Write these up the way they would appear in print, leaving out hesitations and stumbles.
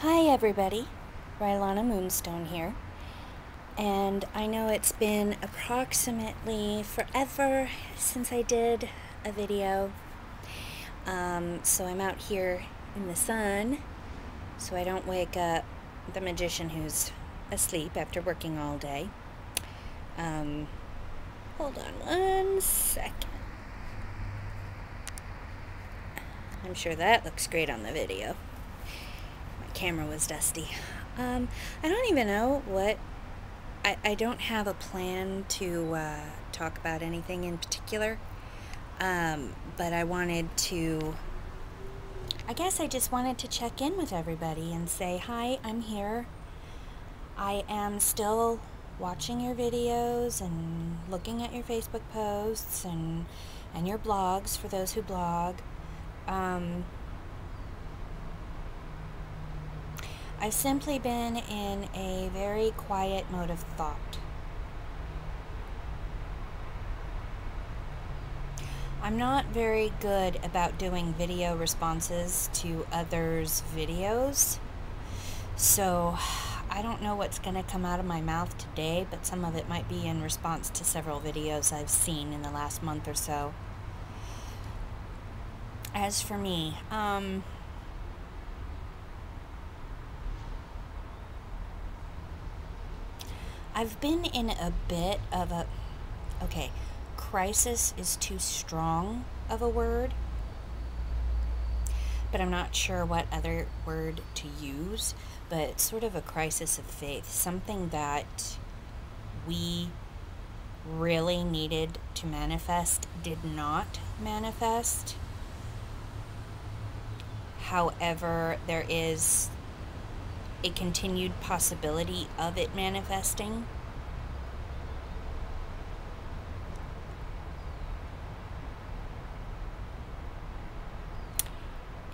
Hi everybody, Rylana Moonstone here, and I know it's been approximately forever since I did a video, so I'm out here in the sun so I don't wake up the magician who's asleep after working all day. Hold on one second. I'm sure that looks great on the video. Camera was dusty. I don't even know what I don't have a plan to talk about anything in particular, but I guess I just wanted to check in with everybody and say hi, I'm here. I am still watching your videos and looking at your Facebook posts and your blogs for those who blog. I've simply been in a very quiet mode of thought. I'm not very good about doing video responses to others' videos, so I don't know what's going to come out of my mouth today, but some of it might be in response to several videos I've seen in the last month or so. As for me, I've been in a bit of a, crisis is too strong of a word, but I'm not sure what other word to use, but it's sort of a crisis of faith, something that we really needed to manifest did not manifest. However, there is a continued possibility of it manifesting.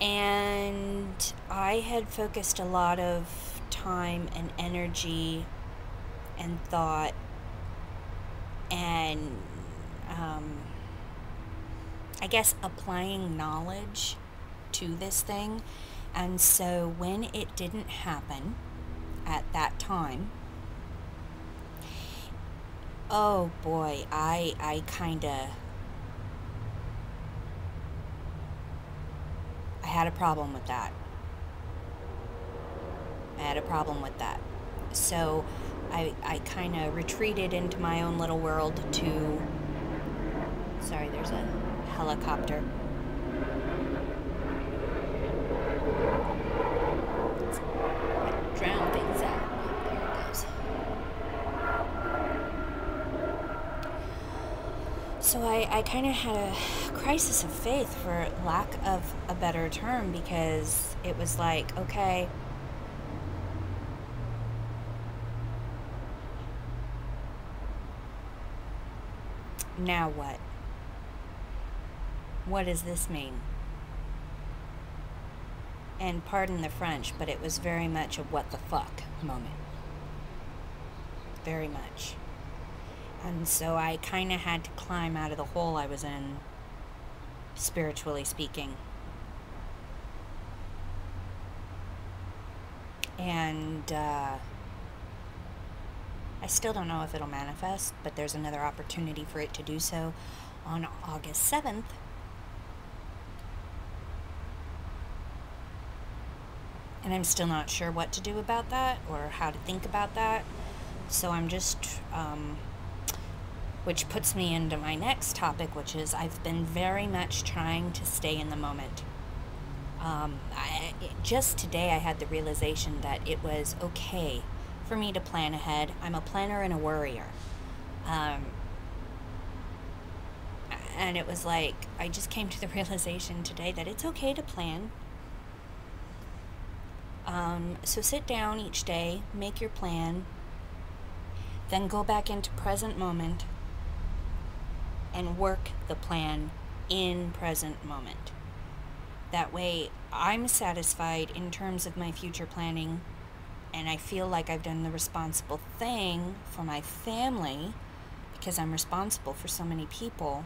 And I had focused a lot of time and energy and thought and I guess applying knowledge to this thing. And so when it didn't happen at that time, oh boy, I had a problem with that. So I kind of retreated into my own little world to, sorry, there's a helicopter. Drown things out. There it goes. So I kind of had a crisis of faith, for lack of a better term, because it was like, okay, now what? What does this mean? And pardon the French, but it was very much a what the fuck moment. Very much. And so I kind of had to climb out of the hole I was in, spiritually speaking. And I still don't know if it'll manifest, but there's another opportunity for it to do so on August 7th. And I'm still not sure what to do about that or how to think about that. So I'm just, which puts me into my next topic, which is I've been very much trying to stay in the moment. Just today I had the realization that it was okay for me to plan ahead. I'm a planner and a worrier. And it was like, I just came to the realization today that it's okay to plan. So sit down each day, make your plan, then go back into present moment and work the plan in present moment. That way I'm satisfied in terms of my future planning, and I feel like I've done the responsible thing for my family, because I'm responsible for so many people.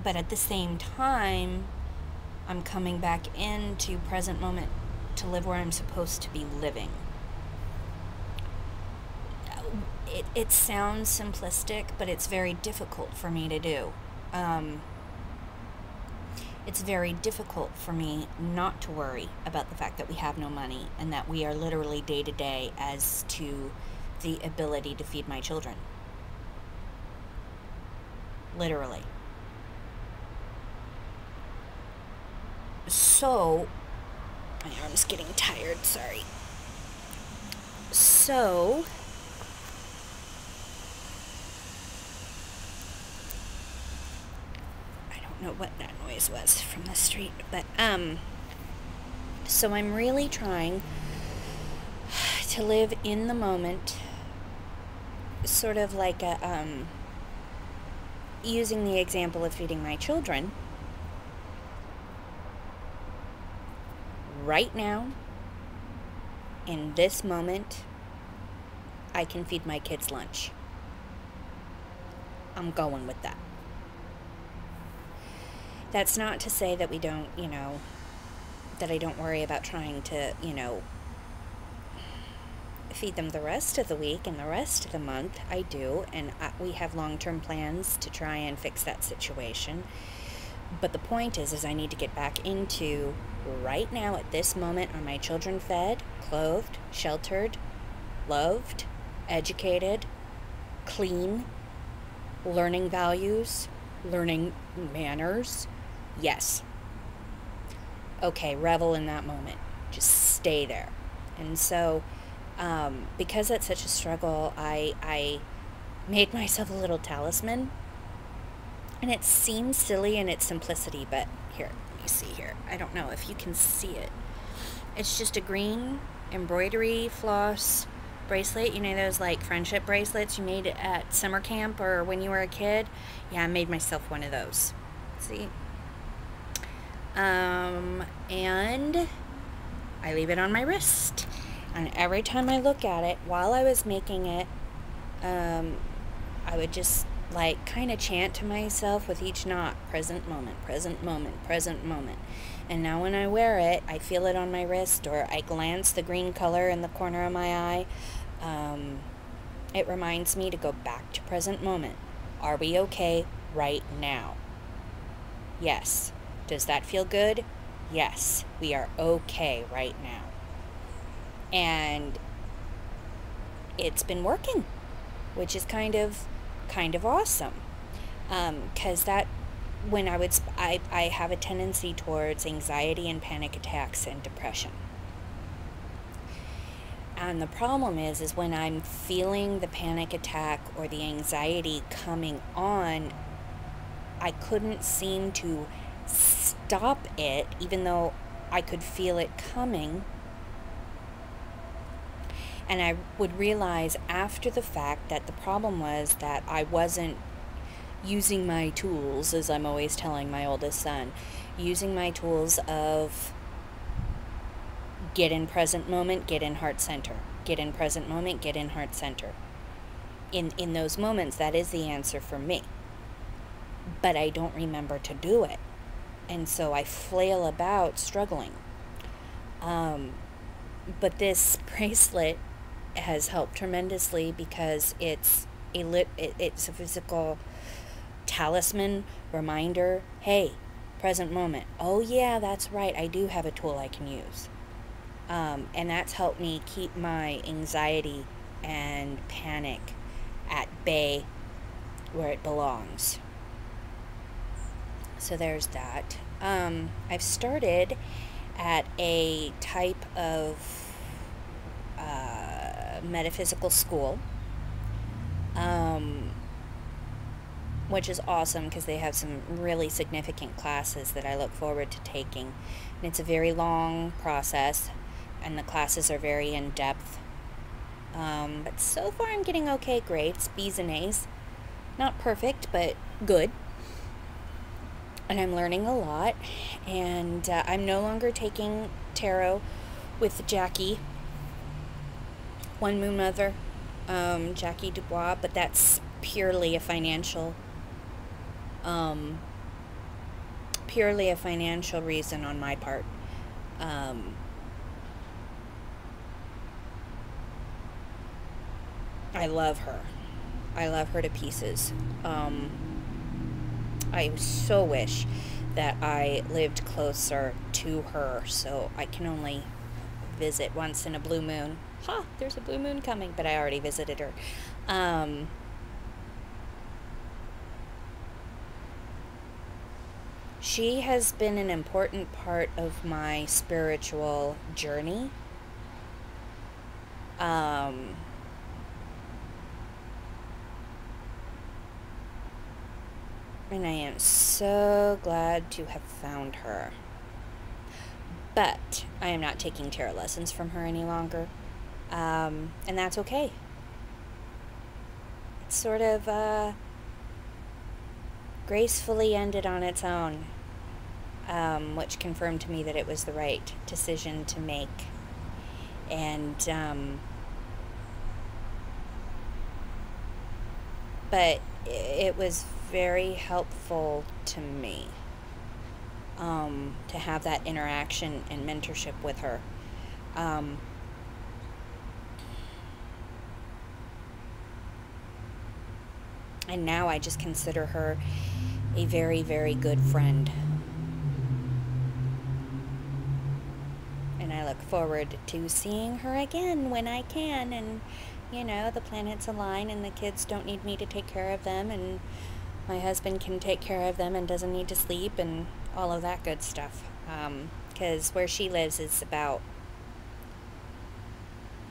But at the same time, I'm coming back into present moment to live where I'm supposed to be living. It sounds simplistic, but it's very difficult for me to do. It's very difficult for me not to worry about the fact that we have no money and that we are literally day to day as to the ability to feed my children. Literally. So, my arm's getting tired, sorry. So, I don't know what that noise was from the street, but, so I'm really trying to live in the moment, sort of like using the example of feeding my children. Right now, in this moment, I can feed my kids lunch. I'm going with that. That's not to say that we don't, that I don't worry about trying to, feed them the rest of the week and the rest of the month. I do, and we have long-term plans to try and fix that situation. But the point is I need to get back into right now at this moment, are my children fed, clothed, sheltered, loved, educated, clean, learning values, learning manners? Yes. Okay, revel in that moment. Just stay there. And so, because that's such a struggle, I made myself a little talisman. And it seems silly in its simplicity, but here, let me see here. I don't know if you can see it. It's just a green embroidery floss bracelet. Those like friendship bracelets you made at summer camp or when you were a kid? Yeah, I made myself one of those. See? And I leave it on my wrist. And every time I look at it, while I was making it, I would just like kind of chant to myself with each knot, present moment, present moment, present moment. And now when I wear it, I feel it on my wrist, or I glance the green color in the corner of my eye. It reminds me to go back to present moment. Are we okay right now? Yes. Does that feel good? Yes. We are okay right now. And it's been working, which is kind of awesome. Because that, when I have a tendency towards anxiety and panic attacks and depression. And the problem is when I'm feeling the panic attack or the anxiety coming on, I couldn't seem to stop it, even though I could feel it coming. And I would realize after the fact that the problem was that I wasn't using my tools, as I'm always telling my oldest son, using my tools of get in present moment, get in heart center. Get in present moment, get in heart center. In those moments, that is the answer for me. But I don't remember to do it. And so I flail about struggling. But this bracelet has helped tremendously because it's a physical talisman reminder. Hey, present moment. Oh yeah, that's right. I do have a tool I can use. And that's helped me keep my anxiety and panic at bay where it belongs. So there's that. I've started at a type of metaphysical school, which is awesome because they have some really significant classes that I look forward to taking. And it's a very long process, and the classes are very in-depth. But so far I'm getting okay grades, B's and A's. Not perfect, but good. And I'm learning a lot. And I'm no longer taking tarot with Jackie, One Moon Mother, Jackie Dubois, but that's purely a financial purely a financial reason on my part. I love her. I love her to pieces. I so wish that I lived closer to her, so I can only visit once in a blue moon. Ha! There's a blue moon coming, but I already visited her. She has been an important part of my spiritual journey. And I am so glad to have found her. But I am not taking tarot lessons from her any longer. And that's okay. It's sort of gracefully ended on its own, which confirmed to me that it was the right decision to make. And but it was very helpful to me to have that interaction and mentorship with her. And now I just consider her a very, very good friend. And I look forward to seeing her again when I can, and you know, the planets align and the kids don't need me to take care of them, and my husband can take care of them and doesn't need to sleep, and all of that good stuff. Because where she lives is about,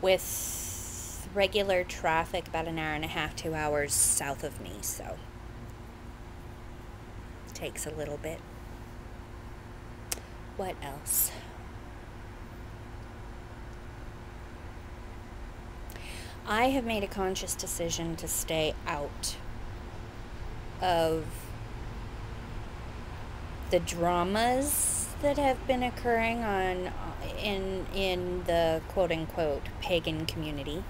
with regular traffic, about an hour and a half, 2 hours south of me, so it takes a little bit. What else? I have made a conscious decision to stay out of the dramas that have been occurring in the quote-unquote pagan community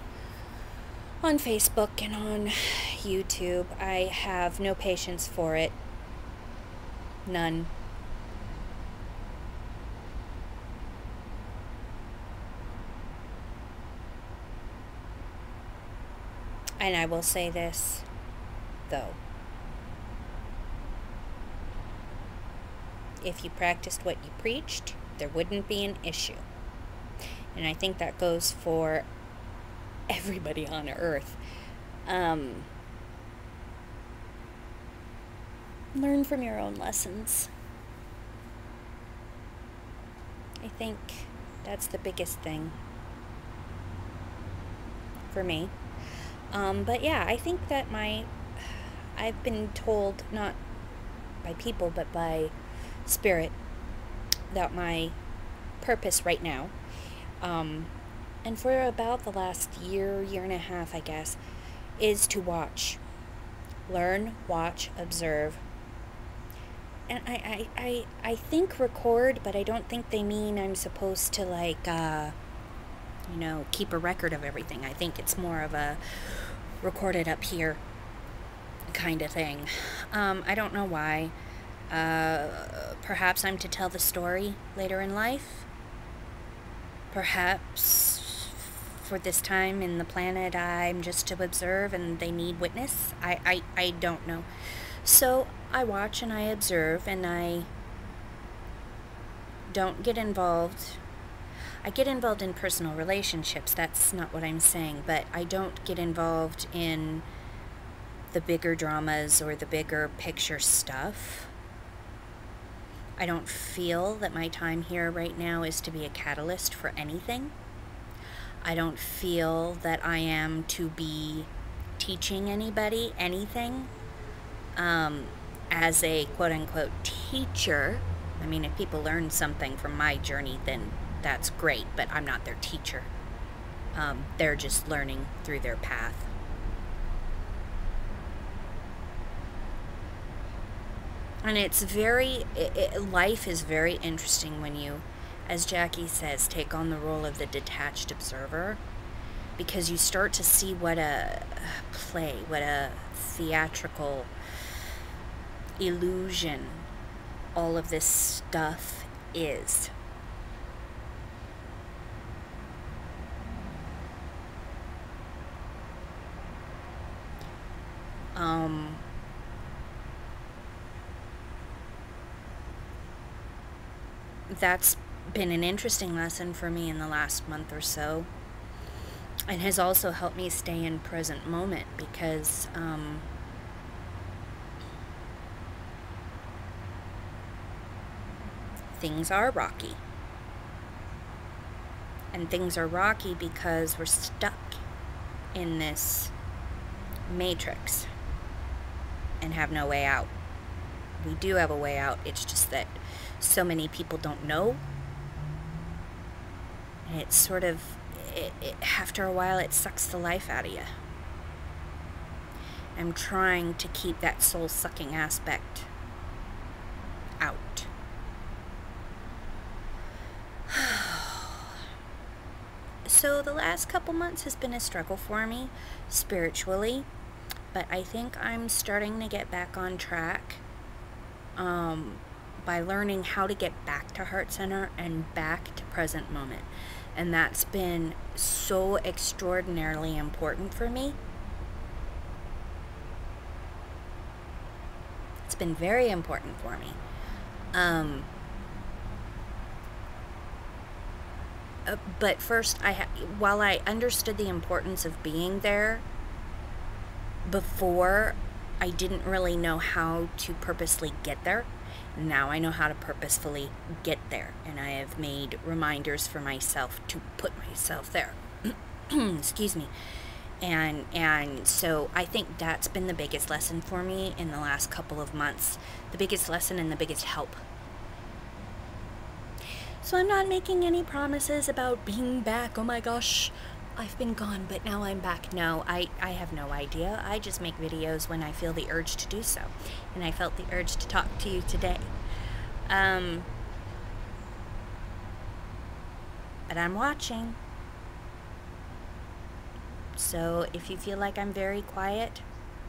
on Facebook and on YouTube. I have no patience for it. None. And I will say this, though. If you practiced what you preached, there wouldn't be an issue. And I think that goes for everybody on earth. Learn from your own lessons. I think that's the biggest thing for me. But yeah, I think that I've been told, not by people, but by spirit, that my purpose right now, and for about the last year and a half, I guess, is to watch. Learn, watch, observe. And I think record, but I don't think they mean I'm supposed to, like, you know, keep a record of everything. I think it's more of a record it up here kind of thing. I don't know why. Perhaps I'm to tell the story later in life. Perhaps for this time in the planet I'm just to observe and they need witness. I don't know. So I watch and I observe and I don't get involved. I get involved in personal relationships, that's not what I'm saying, but I don't get involved in the bigger dramas or the bigger picture stuff. I don't feel that my time here right now is to be a catalyst for anything. I don't feel that I am to be teaching anybody anything. As a quote-unquote teacher, I mean, if people learn something from my journey, then that's great, but I'm not their teacher. They're just learning through their path. And it's life is very interesting when you, as Jackie says, take on the role of the detached observer, because you start to see what a play, what a theatrical illusion all of this stuff is. That's been an interesting lesson for me in the last month or so, and has also helped me stay in present moment, because things are rocky. And things are rocky because we're stuck in this matrix and have no way out. We do have a way out, it's just that so many people don't know. And it's sort of, after a while, it sucks the life out of you. I'm trying to keep that soul-sucking aspect out. So the last couple months has been a struggle for me spiritually, but I think I'm starting to get back on track by learning how to get back to Heart Center and back to present moment. And that's been so extraordinarily important for me. It's been very important for me. But first, while I understood the importance of being there before, I didn't really know how to purposely get there. Now I know how to purposefully get there, and I have made reminders for myself to put myself there. Excuse me. And so I think that's been the biggest lesson for me in the last couple of months. The biggest lesson and the biggest help. So I'm not making any promises about being back. Oh my gosh, I've been gone, but now I'm back. No, I have no idea. I just make videos when I feel the urge to do so. And I felt the urge to talk to you today. But I'm watching. So if you feel like I'm very quiet,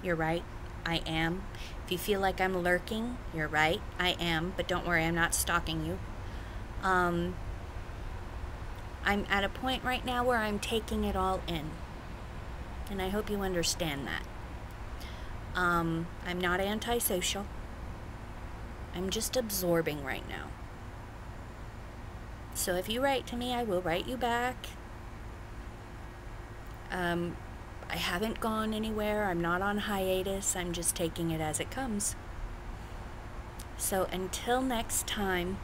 you're right, I am. If you feel like I'm lurking, you're right, I am. But don't worry, I'm not stalking you. I'm at a point right now where I'm taking it all in. And I hope you understand that. I'm not antisocial. I'm just absorbing right now. So if you write to me, I will write you back. I haven't gone anywhere. I'm not on hiatus. I'm just taking it as it comes. So until next time,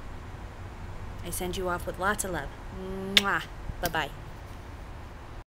I send you off with lots of love. Mwah. Bye-bye.